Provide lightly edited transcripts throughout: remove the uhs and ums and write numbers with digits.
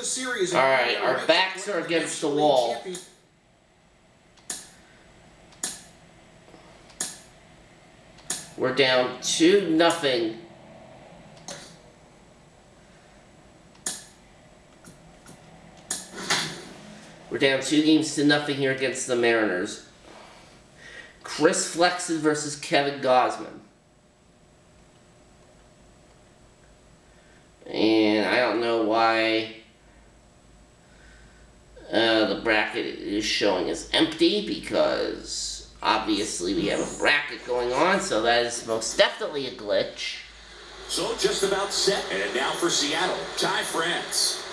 series. All right, our backs are against the wall. We're down 2-0. We're down 2-0 here against the Mariners. Chris Flexen versus Kevin Gausman. And I don't know why the bracket is showing as empty, because obviously we have a bracket going on, so that is most definitely a glitch. So just about set, and now for Seattle, Ty France.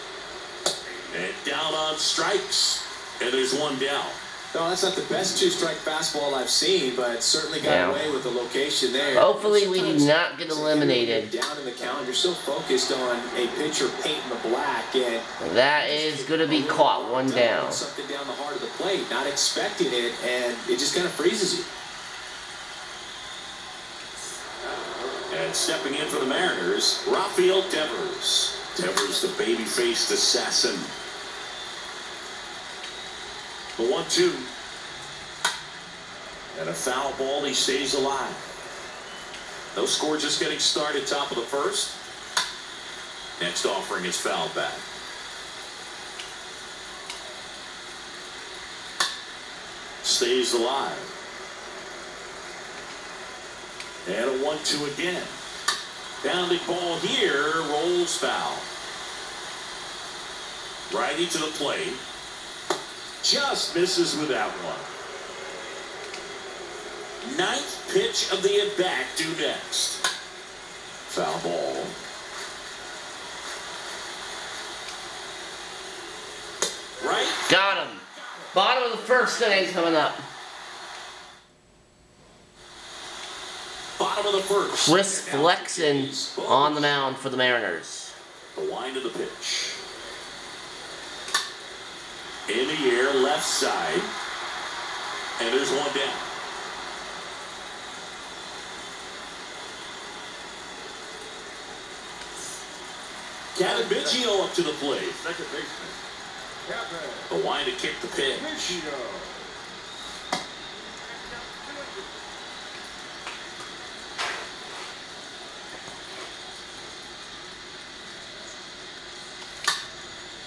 And down on strikes, and there's one down. No, that's not the best two-strike fastball I've seen, but certainly got away with the location there. Hopefully we do not get eliminated. Down in the count, you're so focused on a pitcher painting the black, and that is going to be caught. One down. Something down the heart of the plate, not expecting it, and it just kind of freezes you. And stepping in for the Mariners, Rafael Devers. Devers, the baby-faced assassin. The 1-2. And a foul ball, he stays alive. No score, just getting started, top of the first. Next offering is fouled back. Stays alive. And a 1-2 again. Bounding ball here, rolls foul. Righty to the plate. Just misses with that one. Ninth pitch of the at-bat due next. Foul ball. Right. Got him. Bottom of the first inning coming up. Bottom of the first. Chris Flexen on the mound for the Mariners. The wind of the pitch. In the air, left side. And there's one down. Biggio up to the plate. Second baseman. The wind to kick the pitch.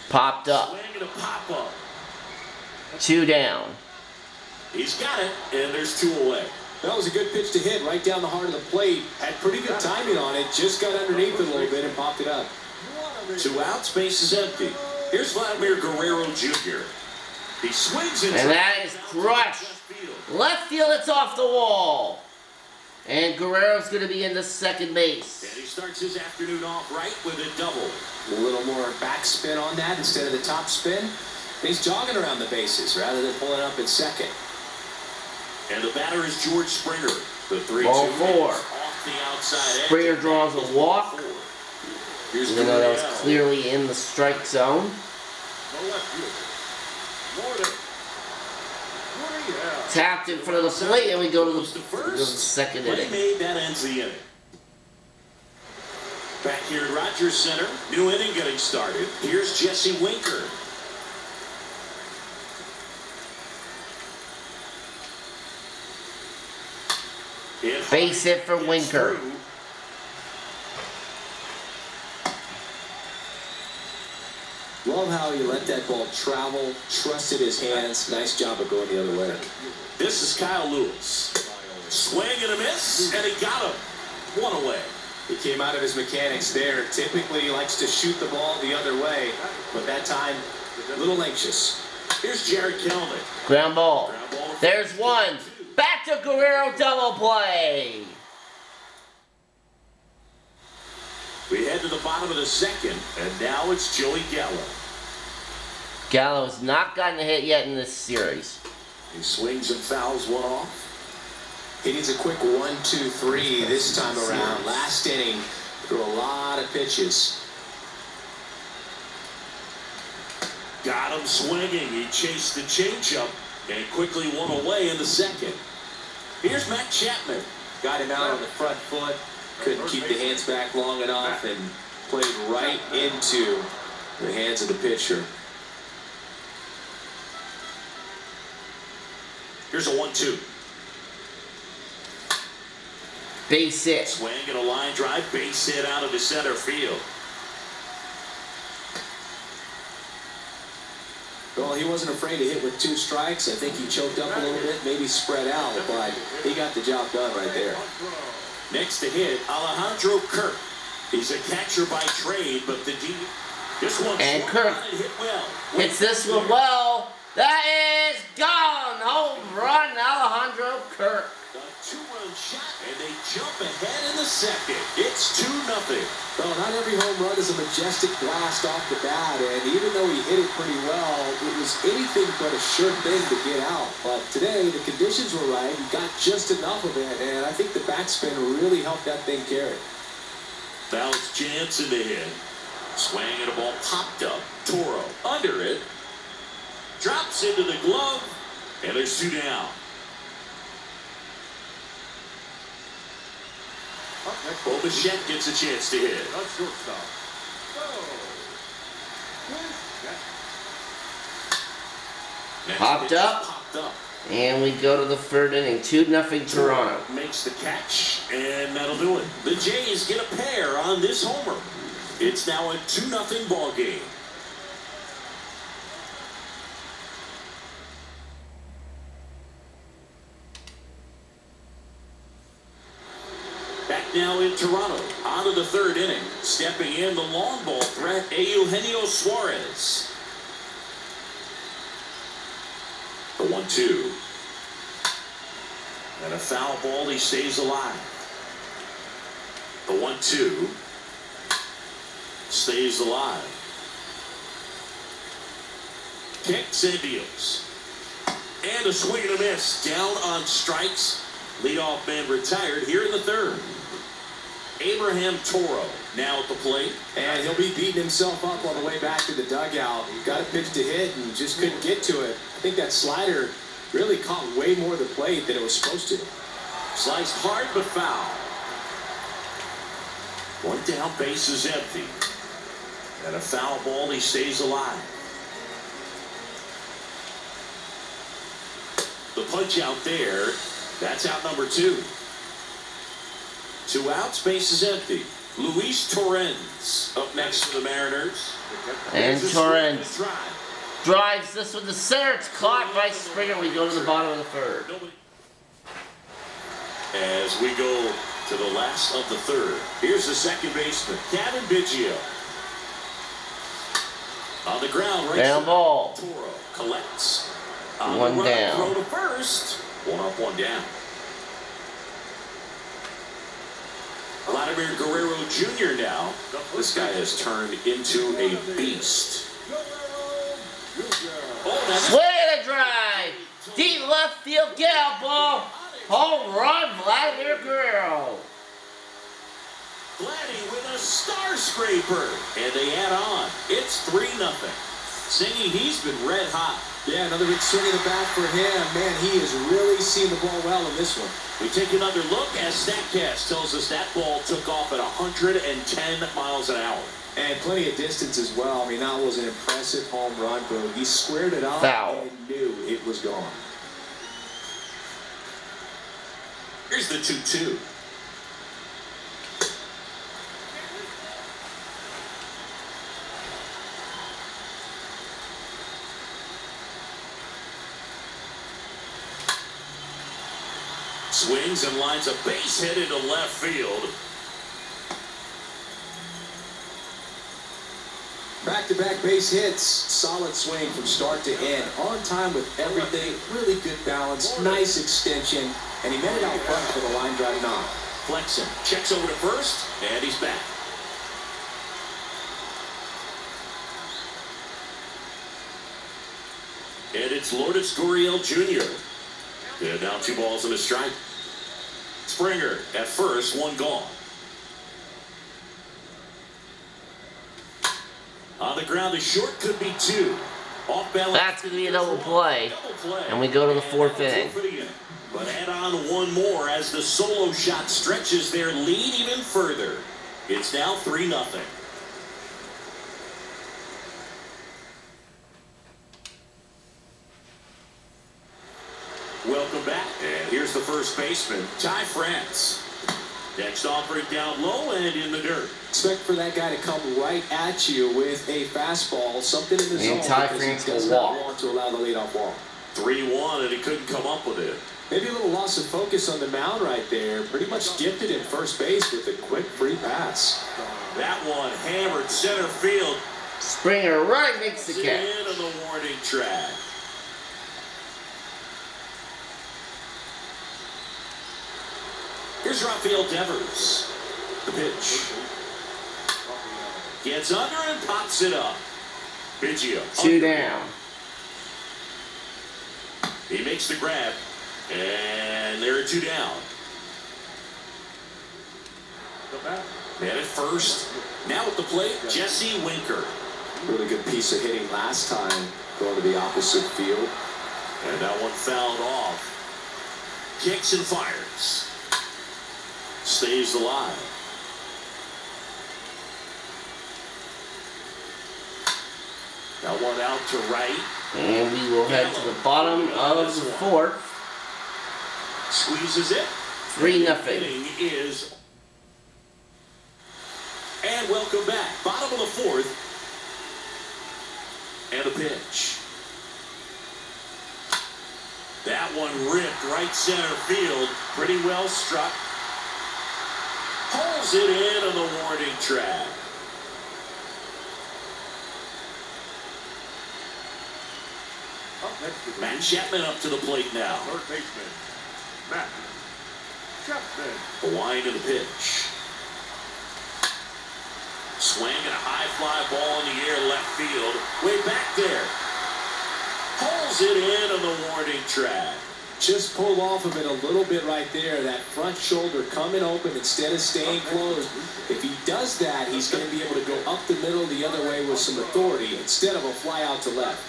Popped up. Swing and a pop up. 2 down. He's got it, and there's 2 away. That was a good pitch to hit right down the heart of the plate. Had pretty good timing on it. Just got underneath it a little bit and popped it up. 2 outs, base is empty. Here's Vladimir Guerrero Jr. He swings and that is crushed. Left field, it's off the wall. And Guerrero's going to be in the second base. And he starts his afternoon off right with a double. A little more backspin on that instead of the top spin. He's jogging around the bases rather than pulling up at second. And the batter is George Springer. The 3-2 ball 4. Off the outside edge. Springer draws a walk. Even though that was clearly in the strike zone. Tapped in front of the plate, and we go to the second inning. Made, that ends the inning. Back here at Rogers Center, new inning getting started. Here's Jesse Winker. Base hit for Winker. Love how he let that ball travel, trusted his hands. Nice job of going the other way. This is Kyle Lewis. Swing and a miss, and he got him. 1 away. He came out of his mechanics there. Typically, he likes to shoot the ball the other way, but that time, a little anxious. Here's Jared Kelnick. Ground ball. There's one. Back to Guerrero, double play. We head to the bottom of the second, and now it's Joey Gallo. Gallo has not gotten a hit yet in this series. He swings and fouls one off. He needs a quick 1-2-3 this time around. Last inning, threw a lot of pitches. Got him swinging. He chased the changeup and quickly 1 away in the second. Here's Matt Chapman. Got him out on the front foot. Couldn't keep the hands back long enough and played right into The hands of the pitcher. Here's a 1-2. Base hit. Swing and a line drive, base hit out of the center field. Well, he wasn't afraid to hit with 2 strikes. I think he choked up a little bit, maybe spread out, but he got the job done right there. Next to hit, Alejandro Kirk. He's a catcher by trade, but the D. This one's And Kirk hit well. hits this one well. That is gone. Home run, Alejandro Kirk. A 2-run shot, and they jump ahead in the second. It's 2-0. Well, not every home run is a majestic blast off the bat, and even though he hit it pretty well, it was anything but a sure thing to get out. But today, the conditions were right. He got just enough of it, and I think the backspin really helped that thing carry. Bounce Jansen to hit. Swing and a ball popped up. Toro under it. Drops into the glove, and there's 2 down. Well, Bichette gets a chance to hit. Popped up. And we go to the 3rd inning. 2-0 Toronto. Makes the catch, and that'll do it. The Jays get a pair on this homer. It's now a 2-0 ball game. Back now in Toronto, on to the 3rd inning. Stepping in the long ball threat, Eugenio Suarez. The 1-2. And a foul ball, he stays alive. The 1-2. Stays alive. Kicks and deals. And a swing and a miss. Down on strikes. Leadoff man retired here in the 3rd. Abraham Toro now at the plate. And he'll be beating himself up on the way back to the dugout. He got a pitch to hit and just couldn't get to it. I think that slider really caught way more of the plate than it was supposed to. Sliced hard but foul. 1 down, base is empty. And a foul ball, he stays alive. The punch out there, that's out number 2. 2 outs, base is empty. Luis Torrens up next for the Mariners. And Torrens drives this one to center. It's caught by Springer. We go to the bottom of the 3rd. As we go to the last of the 3rd. Here's the second baseman, Kevin Biggio. On the ground, right. Down ball. Toro collects. 1 down. Throw to first. 1 up, 1 down. Vladimir Guerrero Jr. now. This guy has turned into a beast. Swing and a drive. Deep left field, Gallo ball. Home run, Vladimir Guerrero. Vladdy with a star scraper. And they add on. It's 3-0. Singing, he's been red hot. Yeah, another big swing in the bat for him. Man, he has really seen the ball well in this one. We take another look as StatCast tells us that ball took off at 110 miles an hour. And plenty of distance as well. I mean, that was an impressive home run, but he squared it up Foul. and knew it was gone. Here's the 2-2. Swings and lines a base hit into left field. Back-to-back base hits, solid swing from start to end, on time with everything, really good balance, nice extension, and he met it out front for the line drive knock. Flexen, checks over to first, and he's back. And it's Lourdes Gurriel Jr. And now 2 balls and a strike. Springer at first, 1 gone. On the ground, the short could be 2. Off balance. That's going to be a double play. And we go to the 4th inning. But add on 1 more as the solo shot stretches their lead even further. It's now 3-0. Welcome back. And here's the first baseman, Ty France. Next offering down low and in the dirt. Expect for that guy to come right at you with a fastball, something in the zone. Ty because France he does will not walk. want to allow the leadoff walk. 3-1, and he couldn't come up with it. Maybe a little loss of focus on the mound right there. Pretty much gifted at first base with a quick free pass. That one hammered center field. Springer right makes the catch. In on the warning track. Here's Rafael Devers. The pitch. Gets under and pops it up. Biggio. 2 down. He makes the grab. And there are 2 down. Man at first. Now at the plate, Jesse Winker. Really good piece of hitting last time, going to the opposite field. And that one fouled off. Kicks and fires. Stays alive. That one out to right. And we will head to the bottom of the 4th. Squeezes it. 3-0. Inning is. And welcome back. Bottom of the 4th. And a pitch. That one ripped right center field. Pretty well struck. Pulls it in on the warning track. Matt Chapman up to the plate now. Third baseman, Matt Chapman. The wind of the pitch. Swing and a high fly ball in the air left field. Way back there. Pulls it in on the warning track. Just pulled off of it a little bit right there. That front shoulder coming open instead of staying closed. If he does that, he's going to be able to go up the middle the other way with some authority instead of a fly out to left.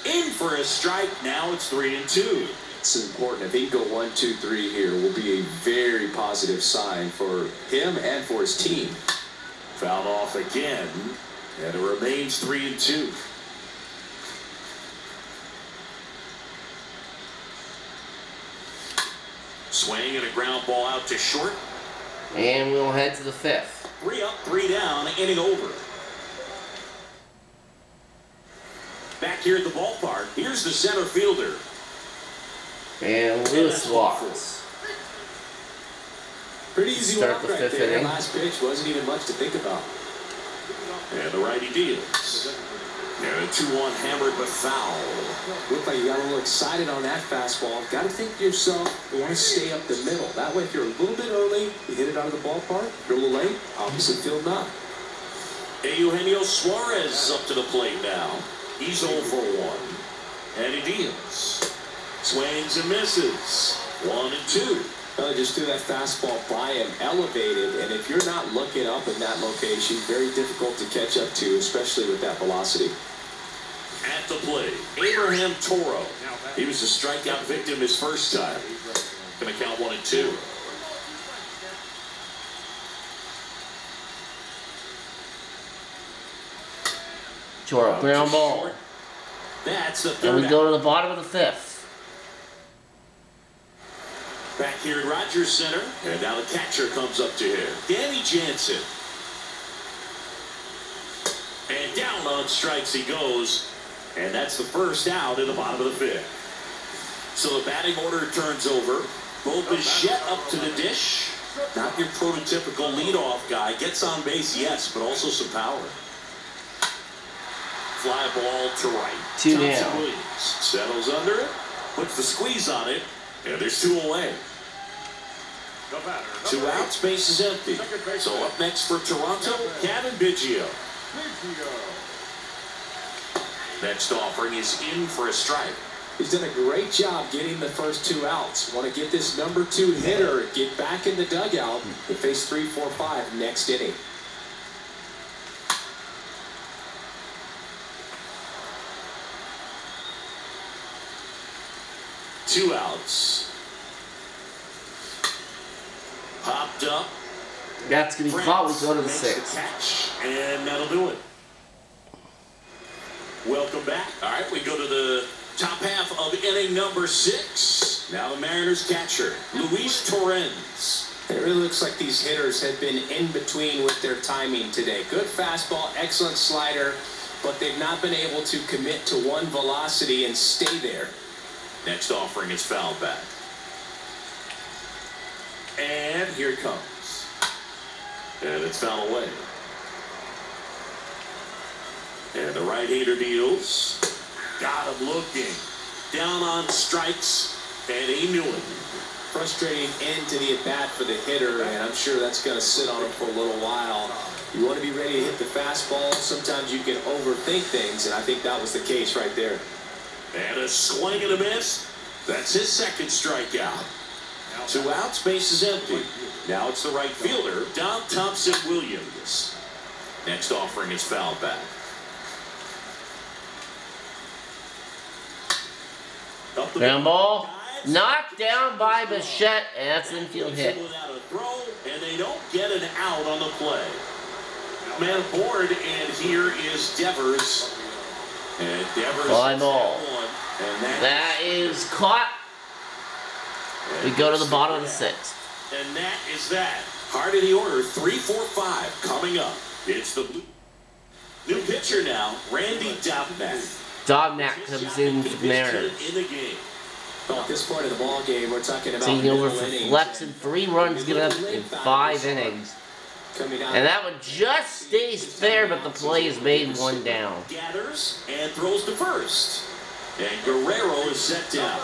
In for a strike. Now it's 3-2. It's important. If he can go 1, 2, 3 here, will be a very positive sign for him and for his team. Fouled off again, and it remains 3-2. Swing and a ground ball out to short. And we'll head to the 5th. 3 up, 3 down, inning over. Back here at the ballpark, here's the center fielder. And Lewis walks. Pretty easy Start walk the right 5th there. inning. Last pitch wasn't even much to think about. And the righty deals. And a 2-1 hammered but foul. Looked like you got a little excited on that fastball. Got to think to yourself, you want to stay up the middle. That way, if you're a little bit early, you hit it out of the ballpark. If you're a little late, opposite field not. Eugenio Suarez up to the plate now. He's 0 for 1. And he deals. Swings and misses. 1 and 2. Well, just threw that fastball by him, elevated, and if you're not looking up in that location, very difficult to catch up to, especially with that velocity. At the plate, Abraham Toro. He was a strikeout victim his first time. Going to count 1 and 2. Toro, ground ball. That's the third. And we go to the bottom of the 5th. Back here at Rogers Center, and now the catcher comes up to him. Danny Jansen. And down on strikes he goes, and that's the first out in the bottom of the 5th. So the batting order turns over. Bo Bichette up to the dish. Not your prototypical leadoff guy. Gets on base, yes, but also some power. Fly ball to right. 2 Thompson down. Williams settles under it, puts the squeeze on it, and there's 2 away. 2 outs, base is empty. So up next for Toronto, Kevin Biggio. Next offering is in for a strike. He's done a great job getting the first 2 outs. Want to get this number 2 hitter, get back in the dugout, and face 3, 4, 5 next inning. Two outs. Popped up. That's going to be caught. We go to the 6th. Catch, and that'll do it. Welcome back. All right, we go to the Top half of inning number 6. Now the Mariners catcher, Luis Torrens. It really looks like these hitters have been in between with their timing today. Good fastball, excellent slider, but they've not been able to commit to one velocity and stay there. Next offering is fouled back. And here it comes. And it's fouled away. And the right-hander deals. Got him looking. Down on strikes. And he knew it. Frustrating end to the at-bat for the hitter, and I'm sure that's going to sit on him for a little while. You want to be ready to hit the fastball. Sometimes you can overthink things, and I think that was the case right there. And a swing and a miss. That's his second strikeout. 2 outs, base is empty. Now it's the right fielder, Don Thompson-Williams. Next offering is fouled back. Ground ball. Knocked down by Bichette, and that's an infield hit. Without a throw, and they don't get an out on the play. Man aboard, and here is Devers. And Devers. Fly ball. And that is caught. We go to the bottom of the 6th. And that is that. Heart of the order, 3-4-5 coming up. It's the new pitcher now, Randy Dobnak. Dobnak comes in for the Mariners. In the game. Well, at this point of the ball game, we're talking about Taking over middle for innings. Flex and 3 runs given up in 5 innings. And that one just stays fair, but the play is made 1 down. Gathers and throws to first. And Guerrero is set down.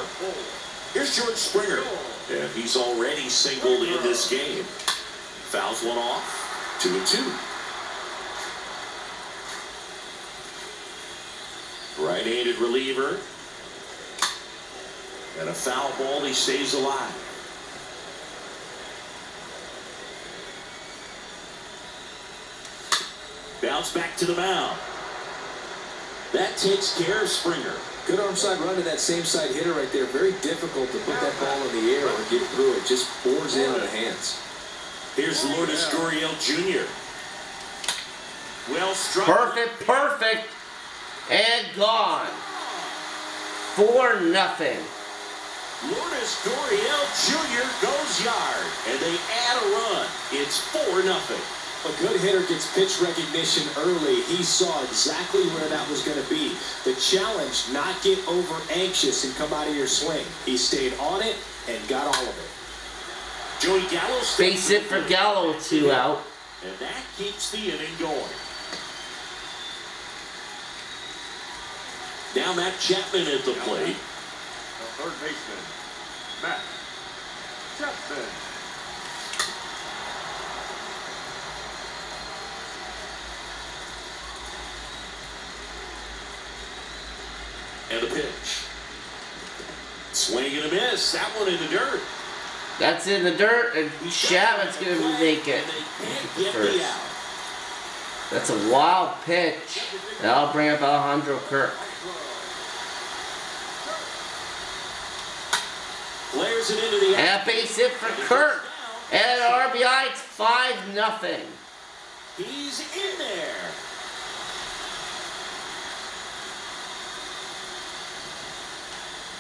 Here's George Springer. And he's already singled in this game. Fouls one off. 2-2. Right-handed reliever. And a foul ball, he stays alive. Bounce back to the mound. That takes care of Springer. Good arm side run to that same side hitter right there. Very difficult to put that ball in the air or get through it. Just bores in on the hands. Here's Vladimir Guerrero Jr. Well struck. Perfect. And gone. 4-0. Lourdes Gurriel Jr. goes yard, and they add a run. It's 4-0. A good hitter gets pitch recognition early. He saw exactly where that was going to be. The challenge, not get over anxious and come out of your swing. He stayed on it and got all of it. Joey Gallo Base hit for Gallo, 2 out. And that keeps the inning going. Now Matt Chapman at the plate. The third baseman, Matt Chapman. And a pitch. Swing and a miss. That one in the dirt. That's in the dirt, and Chapman's going to make it. First. That's a wild pitch. That'll bring up Alejandro Kirk. Flares it into the And a base hit for Kirk. And an RBI, it's 5-0. He's in there.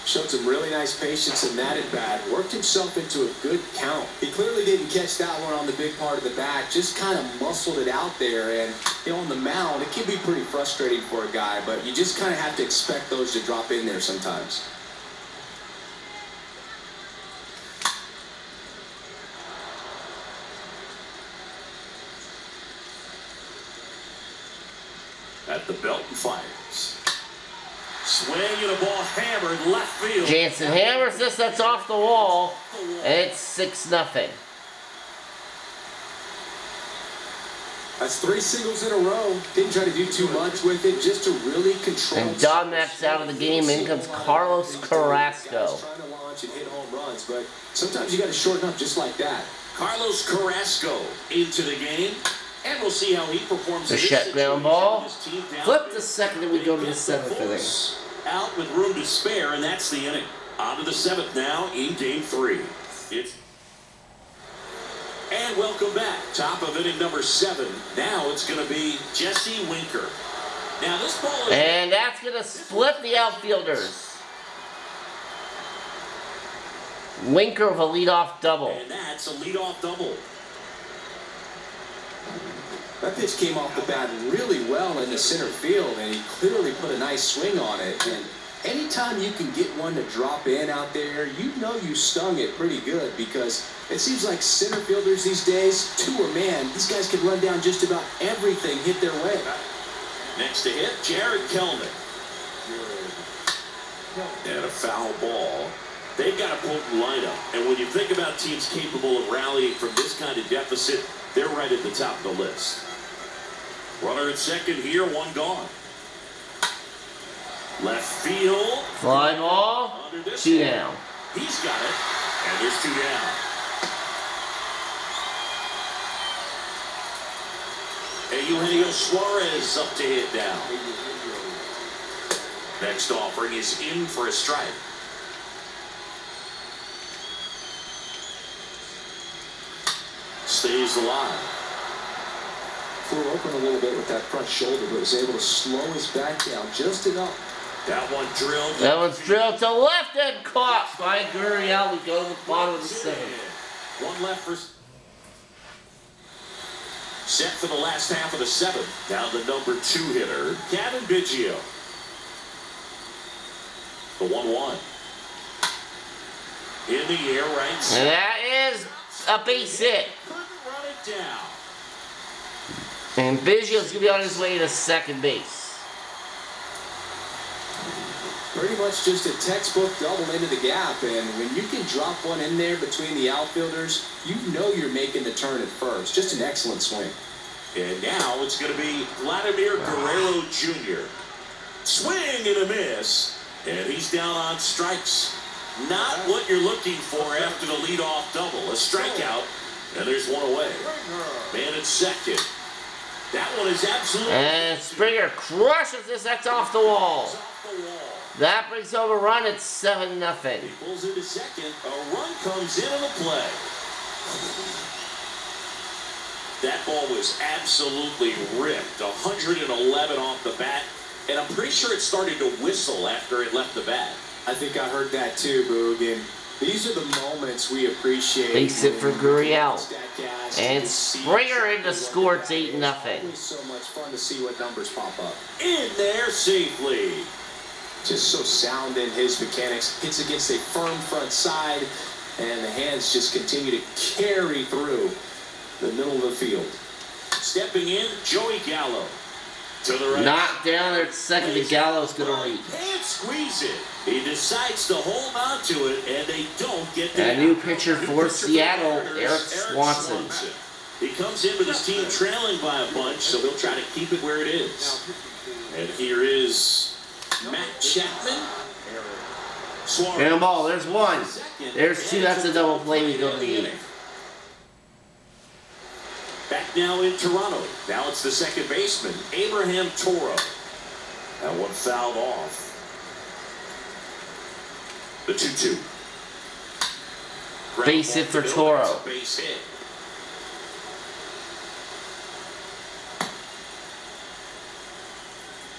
Showed some really nice patience in that at bat. Worked himself into a good count. He clearly didn't catch that one on the big part of the bat. Just kind of muscled it out there. And, you know, on the mound, it can be pretty frustrating for a guy. But you just kind of have to expect those to drop in there sometimes. At the belt and fires. Swing and a ball hammered left field. Jansen hammers this, that's off the wall. And it's 6-0. That's 3 singles in a row. Didn't try to do too much with it, just to really control. And Dobnak's out of the game. In comes Carlos Carrasco. Trying to launch and hit home runs, but sometimes you got to shorten up just like that. Carlos Carrasco into the game. And we'll see how he performs. Bichette ground ball. Flip the second and we go to the 7th inning. Out with room to spare, and that's the inning. On to the 7th now in game 3. And welcome back. Top of inning number 7. Now it's going to be Jesse Winker. Now this ball is... And that's going to split the outfielders. Winker with a leadoff double. And that's a leadoff double. That pitch came off the bat really well into center field, and he clearly put a nice swing on it. And anytime you can get one to drop in out there, you know you stung it pretty good, because it seems like center fielders these days, to a man, these guys can run down just about everything hit their way. Next to hit, Jared Kelnick. And a foul ball. They've got a potent lineup. And when you think about teams capable of rallying from this kind of deficit, they're right at the top of the list. Runner at second here, one gone. Left field. Fly ball. 2 down. He's got it. And there's 2 down. And Eugenio Suarez up to hit down. Next offering is in for a strike. Stays alive. Flew open a little bit with that front shoulder, but was able to slow his back down just enough. That one drilled. That one's drilled to left and caught by Gurriel. We go to the bottom of the 7th. One left for. Set for the last half of the 7th. Down the number 2 hitter, Kevin Biggio. The 1-1. In the air, right side. And that is a base hit. Couldn't run it down. And Biggio's going to be on his way to second base. Pretty much just a textbook double into the gap, and when you can drop one in there between the outfielders, you know you're making the turn at first. Just an excellent swing. And now it's going to be Vladimir Guerrero Jr. Swing and a miss, and he's down on strikes. Not what you're looking for after the leadoff double. A strikeout, and there's one away. Man at second. That one is absolutely. And Springer crushes this. That's off the wall. That brings home a run at 7-0. He pulls into second. A run comes into the play. That ball was absolutely ripped. 111 off the bat. And I'm pretty sure it started to whistle after it left the bat. I think I heard that too, Boog. And these are the moments we appreciate. Base hit for Gurriel. And Springer in to score. It's 8-0. It's so much fun to see what numbers pop up. In there safely. Just so sound in his mechanics. Hits against a firm front side, and the hands just continue to carry through the middle of the field. Stepping in, Joey Gallo. To the right. Knocked down there at second. The Gallo's going to reach. Can't squeeze it. He decides to hold on to it, and they don't get that. A new pitcher for Seattle, Eric Swanson. He comes in with his team trailing by a bunch, so they'll try to keep it where it is. And here is Matt Chapman. And a ball. There's 1. There's 2. That's a double play. We go to the 8th. Back now in Toronto. Now it's the second baseman, Abraham Toro. That one fouled off. The 2-2. Base hit for Toro. Base hit.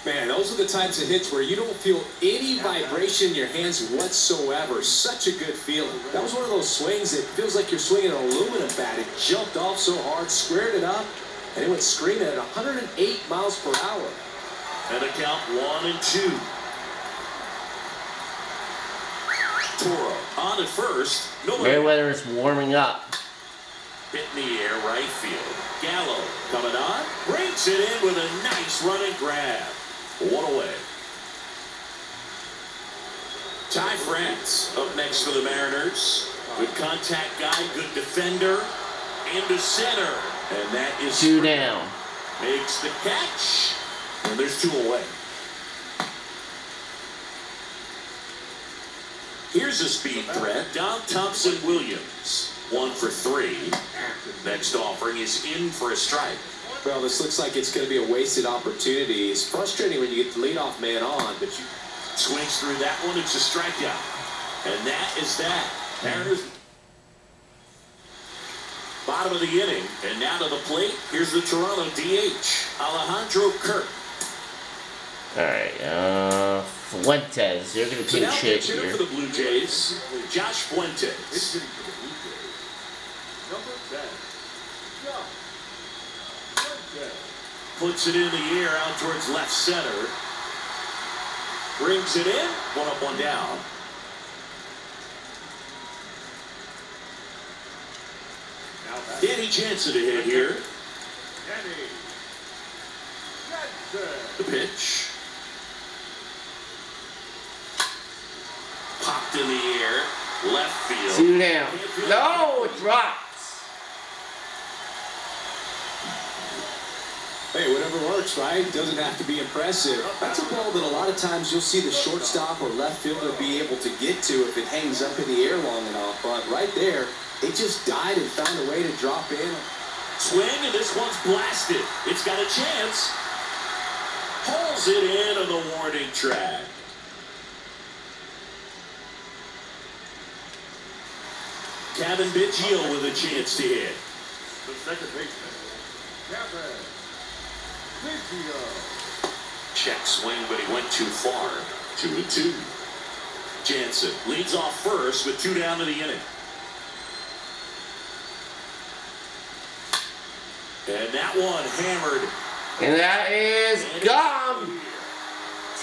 Man, those are the types of hits where you don't feel any vibration in your hands whatsoever. Such a good feeling. That was one of those swings that feels like you're swinging an aluminum bat. It jumped off so hard, squared it up, and it went screaming at 108 miles per hour. And a count 1-2. Toro on at first. Merriweather is warming up. Hit in the air, right field. Gallo coming on. Brings it in with a nice running grab. One away. Ty France up next for the Mariners. Good contact guy, good defender. Into center. And that is 2 down. Makes the catch. And there's 2 away. Here's a speed threat. Don Thompson-Williams. 1 for 3. Next offering is in for a strike. Well, this looks like it's going to be a wasted opportunity. It's frustrating when you get the leadoff man on, but you swings through that one. It's a strikeout. And that is that. Mariners bottom of the inning. And now to the plate. Here's the Toronto DH, Alejandro Kirk. Alright, Fuentes. They're going to So now pinch hit pitch hitter here. for the Blue Jays, Josh Fuentes. Number 10. Josh Fuentes. Puts it in the air out towards left center. Brings it in. One up, one down. Danny Jansen to hit here. Danny Jansen. The pitch. Popped in the air. Left field. 2 down. No, it drops. Hey, whatever works, right? Doesn't have to be impressive. That's a ball that a lot of times you'll see the shortstop or left fielder be able to get to if it hangs up in the air long enough. But right there, it just died and found a way to drop in. Swing, and this one's blasted. It's got a chance. Pulls it in on the warning track. Kevin Biggio with a chance to hit. The second baseman, Kevin Biggio. Check swing, but he went too far. 2-2. Jansen leads off first with 2 down to the inning. And that one hammered. And that is gone.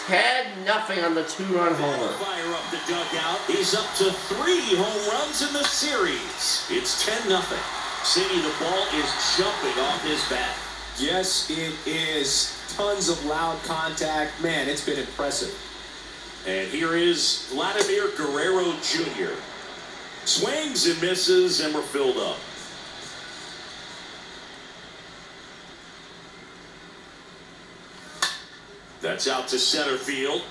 10-0 on the 2-run homer. Fire up the dugout. He's up to 3 home runs in the series. It's 10-0. Cindy, the ball is jumping off his bat. Yes, it is. Tons of loud contact. Man, it's been impressive. And here is Vladimir Guerrero Jr. Swings and misses, and we're filled up. That's out to center field.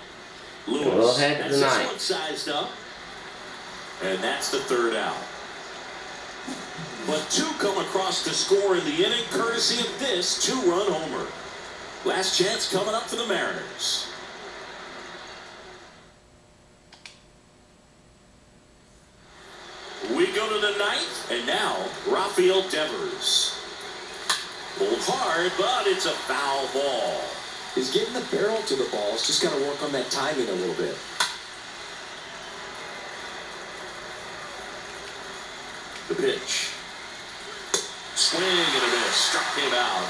Lewis We'll head to the has this ninth. one sized up. And that's the 3rd out. But 2 come across to score in the inning, courtesy of this 2-run homer. Last chance coming up for the Mariners. We go to the 9th, and now Rafael Devers. Pulled hard, but it's a foul ball. He's getting the barrel to the ball. He's just got to work on that timing a little bit. The pitch. Swing and a miss. Struck him out.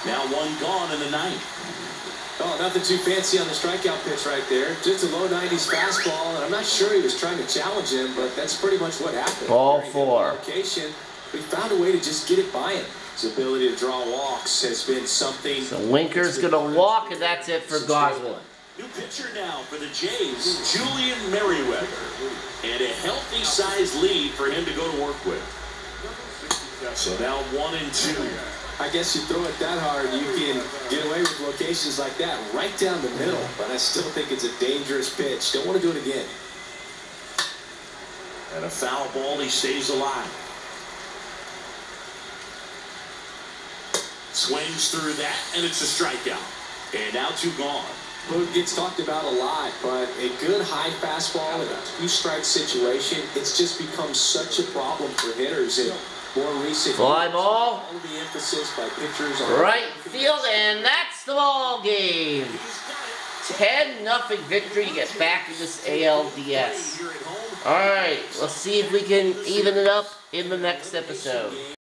Now 1 gone in the 9th. Oh, nothing too fancy on the strikeout pitch right there. Just a low 90s fastball, and I'm not sure he was trying to challenge him, but that's pretty much what happened. Ball Very 4. good location, but he found a way to just get it by him. His ability to draw walks has been something. So Winker's going to walk, and that's it for Goswell. New pitcher now for the Jays, Julian Merriweather. And a healthy size lead for him to go to work with. So now 1 and 2. I guess you throw it that hard, you can get away with locations like that right down the middle. But I still think it's a dangerous pitch. Don't want to do it again. And a foul ball, he stays alive. Swings through that, and it's a strikeout. And now 2 gone. Well, it gets talked about a lot, but a good high fastball in a 2-strike situation, it's just become such a problem for hitters in more recent Fly years. ball. All the emphasis by pitchers on Right field, and that's the ball game. 10-0 victory to get back in this ALDS. Alright, let's see if we can even it up in the next episode.